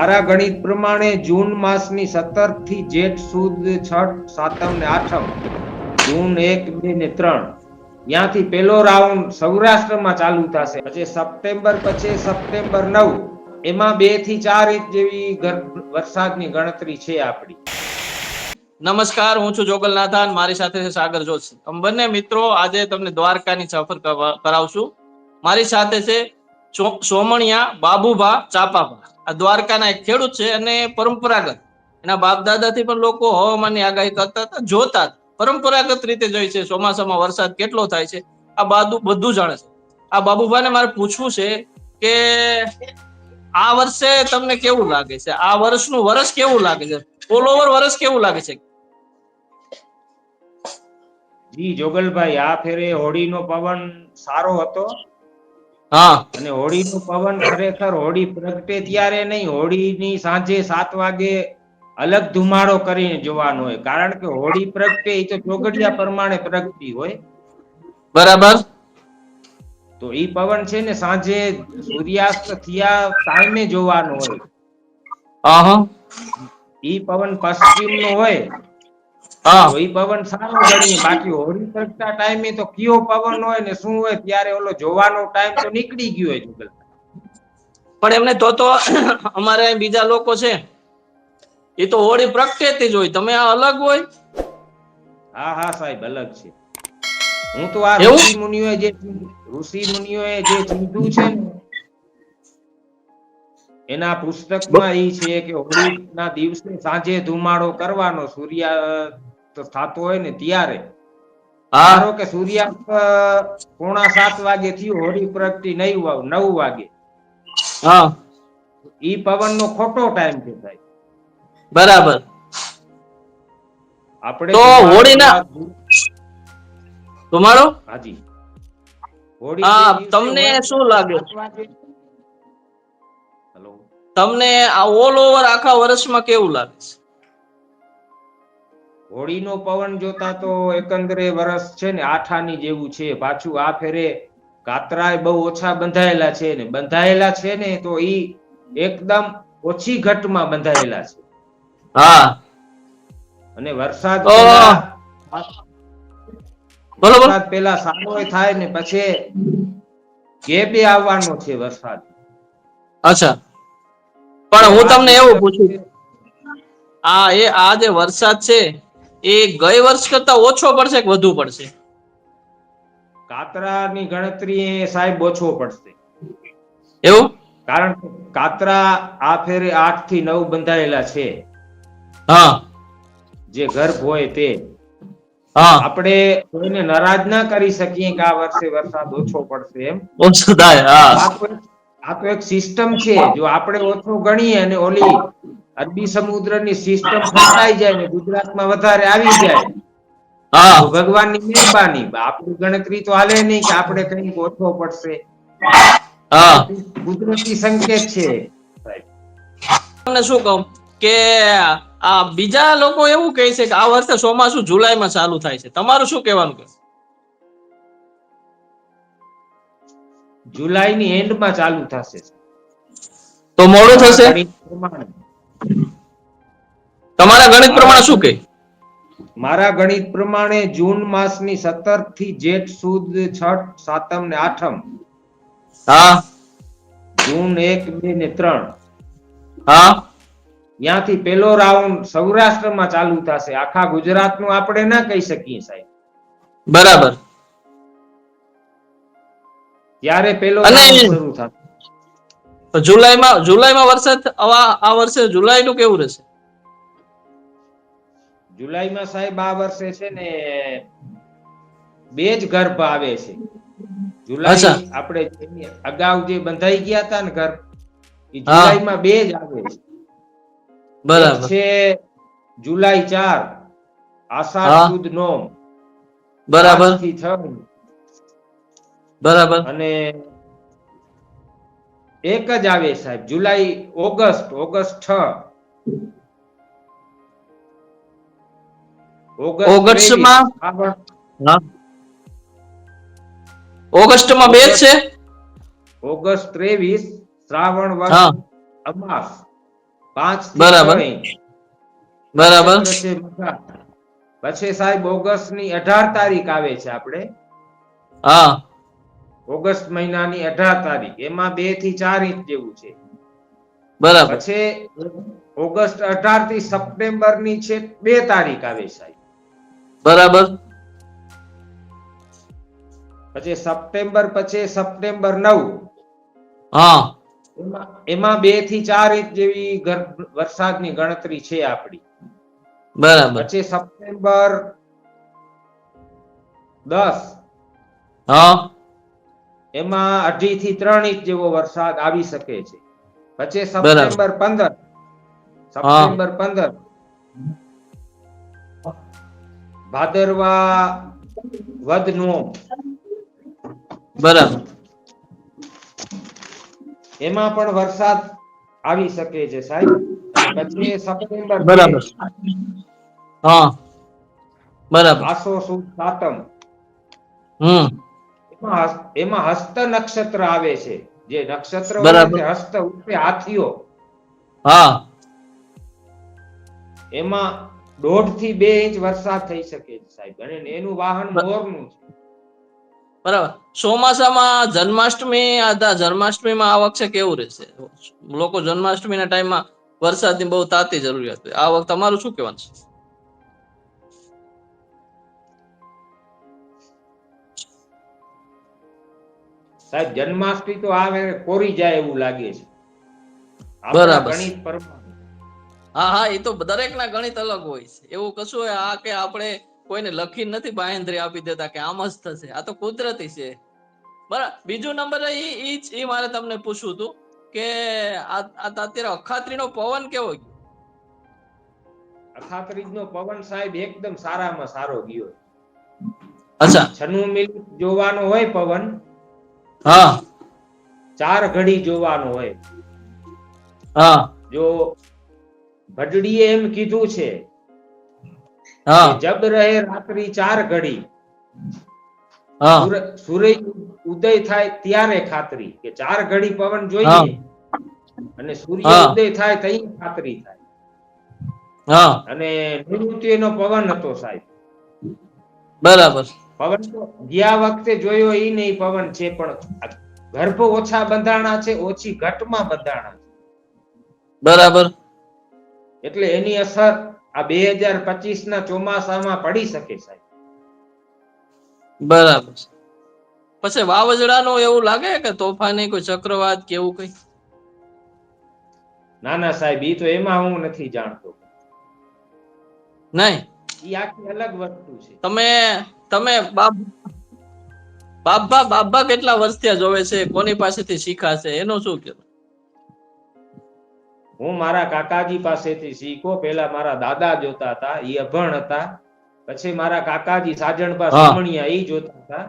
મારા ગણિત પ્રમાણે જૂન માસની 17 થી જેઠ સુદ છઠ સાતમ ને આઠમ જૂન 1, 2 ને 3 ત્યાંથી પેલો રાઉન્ડ સૌરાષ્ટ્રમાં ચાલુ થશે. પછી સપ્ટેમ્બર પછી સપ્ટેમ્બર 9 એમાં 2 થી 4 ઇંચ જેવી વરસાદની ગણતરી છે આપણી. નમસ્કાર, હું છું જોગલનાથાન, મારી સાથે છે સાગર જોશી. અમે બંને મિત્રો આજે તમને દ્વારકાની સફર કરાવશું. મારી સાથે છે સોમણિયા બાબુભા ચાપાભા. આ દ્વારકાના એક ખેડૂત છે અને પરંપરાગત એના બાપ દાદાથી પણ લોકો હવામાનની આગાહી કરતા હતા, જોતા પરંપરાગત રીતે જોઈ છે ચોમાસામાં વરસાદ કેટલો થાય છે આ બધું જાણે છે. આ બાબુભાને મારે પૂછવું છે કે આ વર્ષે તમને કેવું લાગે છે? આ વર્ષનું વર્ષ કેવું લાગે છે? ઓલ ઓવર વર્ષ કેવું લાગે છે? જી જોગલભાઈ, આ ફેરે હોળીનો પવન સારો હતો. હા, અને હોળીનો પવન ખરેખર હોળી પ્રગટે ત્યારે નહીં, હોળીની સાંજે 7 વાગે અલગ ધુમાડો કરીને જોવાનો હોય, કારણ કે હોળી પ્રગટે એ તો ચોગડિયા પ્રમાણે પ્રગટી હોય. બરાબર. તો ઈ પવન છે ને સાંજે સૂર્યાસ્ત થયા ટાઈમે જોવાનો હોય. ઈ પવન પશ્ચિમ નો હોય તો ઈ પવન સારો ગણીએ. બાકી હોળી પ્રગટા ટાઈમે તો કયો પવન હોય ને શું હોય ત્યારે ઓલો જોવાનો ટાઈમ તો નીકળી ગયો હોય જુગલ. પણ એમને તો અમારે બીજા લોકો છે એ તો હોળી પ્રગટેતી જ હોય, તમે આ અલગ હોય. હા હા સાહેબ, અલગ છે. હું તો આ એવું ઋષિ મુનિઓએ જે ચીંધું છે ને એના પુસ્તકમાં ઈ છે કે હોળી ના દિવસે સાંજે ધુમાડો કરવાનો સૂર્યાસ્ત થતો હોય ને ત્યારે. હા ધારો કે સૂર્યાસ્ત 6:45 વાગે થયું, હોળી પ્રગટી 9 વાગે. હા, ઈ પવન નો ખોટો ટાઈમ છે સાહેબ. બરાબર. આપણે તો ધુમાડો હોળીના જોવા. ધુમાડો હાજી, હોળી જે દિવસે તમને હોય શું ને લાગે 7 વાગે. હેલો, તમને આ ઓલ ઓવર આખા વર્ષમાં કેવું લાગે છે? હોળીનો પવન જોતા તો એકંદરે વરસ છે ને આઠાની જેવું છે. પાછું આ ફેરે કાતરાય બહુ ઓછા બંધાયેલા છે ને તો ઈ એકદમ ઓછી ઘટમાં બંધાયેલા છે. હા, અને વરસાદ તો બરોબર. પેલા સારો થાય ને પછી ગેપે આવવાનો છે વરસાદ. અચ્છા, તો પણ હું આ તમને એવું સિસ્ટમ પૂછું, આ જે વરસાદ છે એ ગઈ વર્ષ કરતા ઓછો પડશે કે વધુ પડશે? કાતરાની ગણતરી સાહેબ ઓછો પડશે. એવું? કારણ કે કાતરા આ ફેરે 8 થી 9 બંધાયેલા છે. હા, જે ગર્ભ હોય તે. હા, આપણે કોઈને નારાજ ના કરી શકીએ કે આ વર્ષે વરસાદ ઓછો પડશે એમ. ઓછું થાય. હા, આ તો એક સિસ્ટમ છે. જો આપણે ઓછો ગણીએ અને ઓલી અરબી સમુદ્રની સિસ્ટમ ફંટાઈ જાય ને ગુજરાતમાં વધારે આવી જાય હા, તો ભગવાનની મહેરબાની. આપણી ગણતરી તો હાલે નહીં કે આપણે કઈક ઓછો પડશે. આ તો હા. કુદરતી સંકેત છે. તમને શું કહું કે આ બીજા લોકો એવું કહે છે કે આ વર્ષે ચોમાસું જુલાઈમાં ચાલુ થાય છે, તમારું શું કહેવાનું છે? જુલાઈની એન્ડમાં ચાલુ થશે તો મોડું મારા થશે. ગણિત પ્રમાણે. તમારા ગણિત પ્રમાણે શું કહે? મારા ગણિત પ્રમાણે જૂન માસની 17 થી જેઠ સુદ છઠ સાતમ ને આઠમ હા, જૂન 1, 2 ને 3 હા, ત્યાંથી પેલો રાઉન્ડ સૌરાષ્ટ્રમાં ચાલુ થશે. આખા ગુજરાતનું આપણે ના કહી શકીએ સાહેબ. બરાબર. ત્યારે પેલો અને રાઉન્ડ શરૂ થશે. જુલાઈમાં વરસાદ આ વર્ષે જુલાઈનું કેવું રહેશે? જુલાઈમાં સાહેબ આ વર્ષે છે ને 2 જ ગર્ભ આવે છે. જુલાઈ અચ્છા. આપણે અગાઉ જે બંધાઈ ગયા હતા ને ગર્ભ, એ હા, જુલાઈમાં 2 જ આવે છે. એક બરાબર. છે જુલાઈ 4, આષાઢ હા, સુદ 9, 5 બરાબર, થી 6 બરાબર. અને એક જ આવે સાહેબ જુલાઈ ઓગસ્ટ 6, ઓગસ્ટ 23 ઓગસ્ટમાં શ્રાવણ. હા, ઓગસ્ટમાં 2 જ છે. ઓગસ્ટ 23 શ્રાવણ વદ હા, અમાસ. 5 થી બરાબર 6 ઇંચ. બરાબર નક્ષત્ર છે મઘા. પછી સાહેબ ઓગસ્ટ ની 18 તારીખ આવે છે આપણે, હા ઓગસ્ટ મહિનાની 18 તારીખ, એમાં 2 થી 4 ઇંચ જેવું છે. બરાબર પછી ઓગસ્ટ 18 થી સપ્ટેમ્બર ની છે 2 તારીખ આવે સાહેબ. બરાબર પછી સપ્ટેમ્બર પછી સપ્ટેમ્બર 9, હા એમાં 2 થી 4 ઇંચ જેવી વરસાદની ગણતરી છે આપણી. બરાબર પછી સપ્ટેમ્બર 10, હા એમાં 2.5 થી 3 ઇંચ જેવો વરસાદ આવી શકે છે. પછી બરાબર સપ્ટેમ્બર 15, હા સપ્ટેમ્બર 15 ભાદરવા વદ નોમ, બરાબર એમાં પણ વરસાદ આવી શકે છે સાહેબ. અને પછી સપ્ટેમ્બર 2, બરાબર હા બરાબર આસો સુદ સાતમ, હમ એમાં હસ્ત નક્ષત્ર આવે છે. જે નક્ષત્ર હોય ને બરાબર તે હસ્ત ઉર્ફે હાથીઓ, હા એમાં 1.5 થી 2 ઇંચ વરસાદ થઈ શકે છે સાહેબ. અને એનું વાહન મોરનું છે. બરાબર. ચોમાસામાં જન્માષ્ટમીમાં આ વખતે કેવું રહેશે? લોકો જન્માષ્ટમીના ટાઈમમાં વરસાદની બહુ તાતી જરૂરિયાત હોય. આ વખતે તમારું શું કહેવાનું છે? સાહેબ જન્માષ્ટમી તો આવે કોરી જાય એવું લાગે છે. આપણા બરાબર ગણિત પ્રમાણે. હા હા, એ તો દરેકના ગણિત અલગ હોય છે. એવું કશું હોય આ કે આપણે કોઈને લખી નથી બાંહેધરી આપી દેતા કે આમ જ થશે. આ તો કુદરતી છે. બરાબર. બીજો નંબર એ મારે તમને પૂછવું હતું કે આ અત્યારે અખાત્રીનો પવન કેવો ગયો? અખાત્રીજનો પવન સાહેબ એકદમ સારામાં સારો ગયો. અચ્છા 96 મિનિટ જોવાનો હોય પવન, હા 4 ઘડી જોવાનો હોય. હા જો ભટડીએ એમ કીધું છે હા કે જબ રહે રાત્રિ 4 ઘડી, હા સૂરજ ઉદય થાય ત્યારે ખાતરી, કે 4 ઘડી પવન હા જોઈએ અને સૂર્ય હા ઉદય થાય તઈ ખાતરી થાય. હા અને નૈઋત્યનો પવન હતો સાહેબ. બરાબર પવન તો ગયા વખતે જોયો એ નહીં પવન છે, પણ ગર્ભ ઓછા બંધાણા છે, ઓછી ઘટમાં બંધાણા છે. બરાબર એટલે એની અસર આ 2025 ના ચોમાસામાં પડી શકે સાહેબ. બરાબર. પછી વાવાઝોડાનું એવું લાગે કે તોફાની કોઈ ચક્રવાત કે એવું કઈ? ના ના સાહેબ, ઈ તો એમાં હું નથી જાણતો. નહીં. ઈ આખી અલગ વસ્તુ છે. તમે બાબા કેટલા વર્ષથી જોવે છે? કોની પાસેથી શીખાશે? એનું શું કહેવું? હું મારા કાકાજી પાસેથી શીખો. પેલા મારા દાદા જોતા હતા, ઈ અભણ હતા. પછી મારા કાકાજી સાજણપા હા સોમણિયા ઈ જોતા હતા.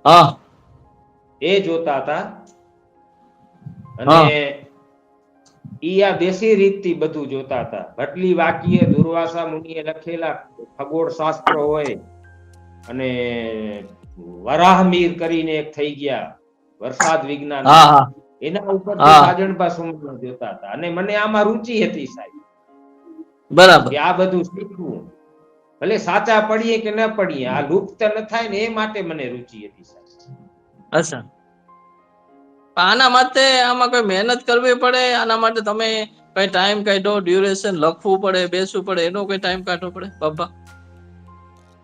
હા એ જોતા હતા. અને હા ઈ આ દેશી રીતથી બધું જોતા હતા. ભટલી વાક્ય દુર્વાસા મુનિએ લખેલા ખગોળ શાસ્ત્ર હોય, અને વરાહમીર કરીને એક થઈ ગયા વરસાદ હા વિજ્ઞાનમાં, હા એના ઉપરથી હા સાજણપા સોમણિયા જોતા હતા. અને મને આમાં રુચિ હતી સાહેબ, બરાબર કે આ બધું શીખવું. ભલે સાચા પડીએ કે ન પડીએ, આ લુપ્ત ન થાય ને એ માટે મને રુચિ હતી સાહેબ. અચ્છા. આના માટે આમાં કોઈ મહેનત કરવી પડે? આના માટે તમે કઈ ટાઈમ કાઢો, ડ્યુરેશન લખવું પડે, બેસવું પડે, એનો કઈ ટાઈમ કાઢવો પડે બાબા?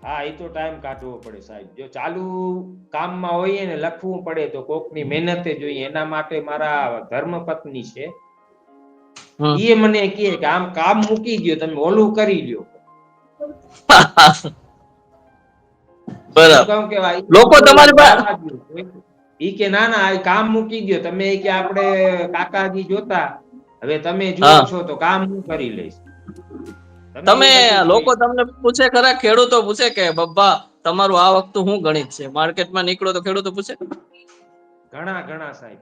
હા, એ તો ટાઈમ કાઢવો પડે સાહેબ. જો ચાલુ કામમાં હોઈએ ને લખવું પડે તો કોકની મહેનતે જોઈએ. એના માટે મારા ધર્મપત્ની છે, હમ ઈ મને કહે કે આમ કામ મૂકી દો, તમે ઓલું કરી લ્યો. હું બરાબર. કહું કે ભાઈ લોકો ઓલું તમારી પાસે જવા દો. ઈ કે ના ના, આ કામ મૂકી દો તમે. કે આપણે કાકાજી જોતા, હવે તમે જુઓ હા છો તો કામ હું કરી લઈશ. તમે એ બધું લોકો જોઈ. તમને પૂછે ખરા, ખેડૂતો પૂછે કે બબ્બા તમારું આ વખતે શું ગણિત છે? માર્કેટમાં નીકળો તો ખેડૂતો પૂછે? ઘણા ઘણા સાહેબ.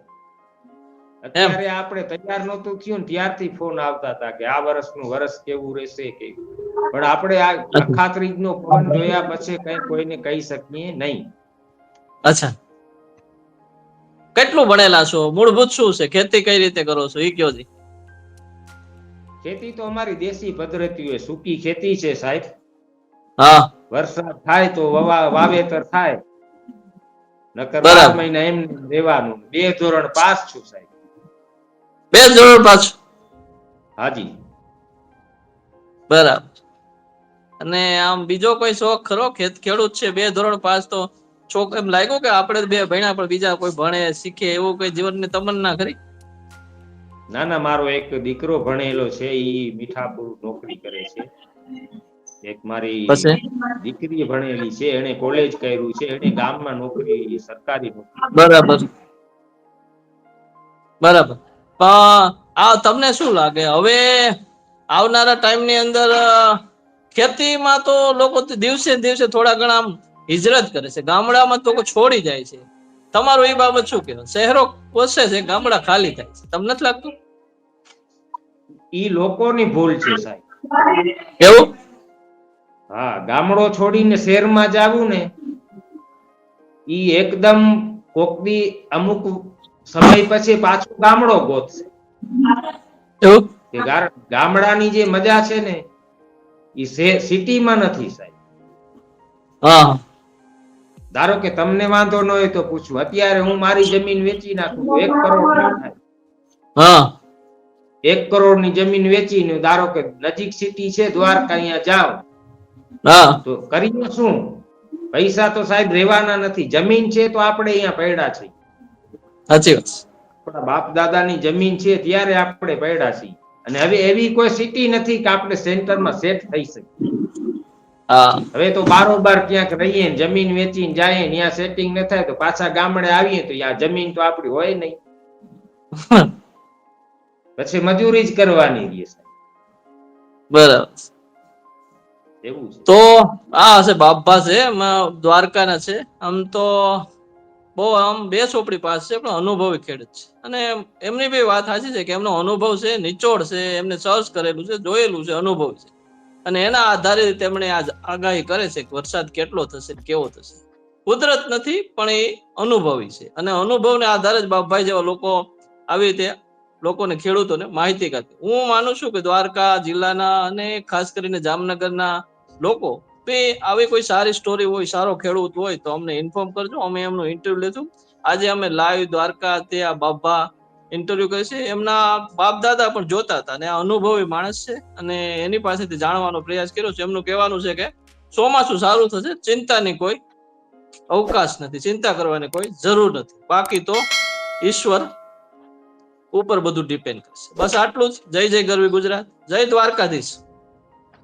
એમ અત્યારે આપણે તૈયાર નહોતું થયું ને ત્યારથી ફોન આવતા હતા કે આ વર્ષનું વર્ષ કેવું રહેશે કે. પણ આપણે આ અખાત્રીજનો પવન જોયા પછી કઈ કોઈને કહી શકીએ નહીં. અચ્છા. કેટલું ભણેલા છો? મૂળભૂત શું છે? ખેતી કઈ રીતે કરો છો? ઈ કયો જી. ખેતી તો અમારી દેશી પદ્ધતિઓ સૂકી ખેતી છે સાહેબ. હા વરસાદ થાય તો વાવેતર થાય, નકર 12 બરાબર. મહિના એમ રહેવાનું. 2 ધોરણ પાસ છું સાહેબ. 2 ધોરણ પાછું. હાજી. બરાબર. અને આમ બીજો કોઈ શોખ ખરો? ખેડૂત છે, 2 ધોરણ પાસ, તો શોખ એમ લાગ્યો કે આપણે 2 ભણ્યા પણ બીજા કોઈ ભણે શીખે એવું કોઈ જીવનની તમન્ના ખરી? ના ના, મારો એક દીકરો ભણેલો છે, ઈ મીઠાપુર નોકરી કરે છે. એક મારી પછી દીકરી ભણેલી છે, એને કોલેજ કર્યું છે, એને ગામમાં નોકરી, સરકારી નોકરી. બરાબર બરાબર. આ તમને શું લાગે હવે આવનારા ટાઈમની અંદર ખેતીમાં તો લોકો દિવસે ને દિવસે થોડા ઘણા આમ હિજરત કરે છે, ગામડામાં તો લોકો છોડી જાય છે. તમારું એ બાબત શું કહેવાય? શહેરો પોસે છે, ગામડા ખાલી થાય છે, તમને નથી લાગતું? ઈ લોકોની ભૂલ છે સાહેબ. એવું? હા, ગામડો છોડીને શહેરમાં જાવું ને, ઈ એકદમ કોકની અમુક સમય પછી પાછો ગામડો ગોતશે. એવું? કે ગામડાની જે મજા છે ને, ઈ સિટીમાં નથી સાહેબ. હા. ધારો કે તમને વાંધો ન હોય તો પૂછું, અત્યારે હું મારી જમીન વેચી નાખું તો 1 કરોડ થાય. હા. 1 કરોડની જમીન વેચીને ધારો કે નજીક સિટી છે દ્વારકા, અહીંયા જાવ હા. તો કરીને શું? પૈસા તો સાહેબ રહેવાના નથી. જમીન છે તો આપણે અહીંયા પડ્યા છીએ. સાચી વાત. આપણા બાપ દાદાની જમીન છે ત્યારે આપણે પડ્યા છીએ. અને હવે એવી કોઈ સિટી નથી કે આપણે સેન્ટરમાં સેટ થઈ શકીએ. હા. હવે તો બારોબાર ક્યાંક રહીએ, જમીન વેચીને જાય, ત્યાં સેટિંગ ન થાય તો પાછા ગામડે આવીએ તો યા જમીન તો આપણી હોય નહીં. પછી મજૂરી જ કરવાની રહે. બરાબર. એવું છે. તો આ હશે બાપભા છે, દ્વારકાના છે. આમ તો બહુ આમ 2 ચોપડી પાસ છે, પણ અનુભવી ખેડૂત છે. અને એમની બી વાત સાચી છે કે એમનો અનુભવ છે, નિચોડ છે, એમને સર્ચ કરેલું છે, જોયેલું છે, અનુભવ છે. અને એના આધારે તેમણે આજ આગાહી કરે છે કે વરસાદ કેટલો થશે, કેવો થશે. કુદરત નથી, પણ એ અનુભવી છે. અને અનુભવને આધારે જ બાપભાઈ જેવા લોકો આવી રીતે લોકોને, ખેડૂતોને માહિતી આપે. હું માનું છું કે દ્વારકા જિલ્લાના અને ખાસ કરીને જામનગરના લોકો આવી કોઈ સારી સ્ટોરી હોય, સારો ખેડૂત હોય તો અમને ઇન્ફોર્મ કરજો, અમે એમનું ઇન્ટરવ્યુ લેશું. આજે અમે લાઈવ દ્વારકા તે આ બાપભા ઇન્ટરવ્યુ કરે છે. એમના બાપ દાદા પણ જોતા હતા અને આ અનુભવી માણસ છે, અને એની પાસેથી જાણવાનો પ્રયાસ કર્યો છે. એમનું કહેવાનું છે કે ચોમાસું સારું થશે, ચિંતાની કોઈ અવકાશ નથી, ચિંતા કરવાની કોઈ જરૂર નથી. બાકી તો ઈશ્વર ઉપર બધું ડિપેન્ડ કરશે. બસ આટલું જ. જય જય ગરવી ગુજરાત, જય દ્વારકાધીશ.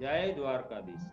જય દ્વારકાધીશ.